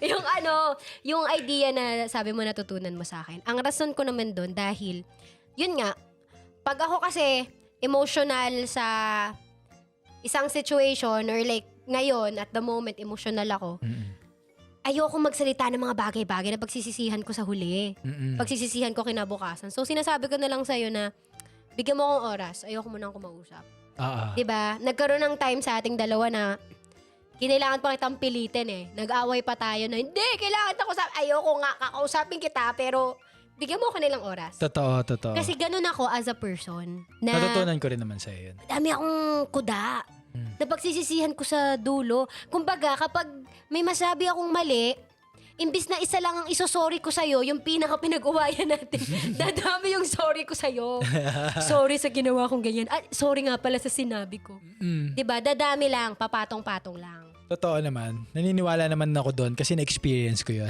Yung ano, yung idea na sabi mo natutunan mo sa akin. Ang rason ko naman doon dahil, yun nga, pag ako kasi emotional sa isang situation or like ngayon, at the moment, emotional ako, ayoko magsalita ng mga bagay-bagay na pagsisisihan ko sa huli. Pagsisisihan ko kinabukasan. So, sinasabi ko na lang sa'yo na bigyan mo akong oras, ayoko mo nang kumausap. Diba? Nagkaroon ng time sa ating dalawa na kinailangan pa kitang pilitin eh. Nag-away pa tayo na, hindi, kailangan ako ayoko nga, kakausapin kita, pero bigyan mo ako nilang oras. Totoo. Kasi ganun ako as a person. Na Natutunan ko rin naman sa'yo yun. dami akong kuda. Na pagsisisihan ko sa dulo. Kumbaga, kapag may masabi akong mali, imbis na isa lang ang isosorry ko sa'yo, yung pinaka-pinag-uwayan natin, dadami yung sorry ko sa'yo. Sorry sa ginawa kong ganyan. Sorry nga pala sa sinabi ko. Diba? Dadami lang, papatong-patong lang. Totoo naman. Naniniwala naman ako doon kasi na-experience ko yun.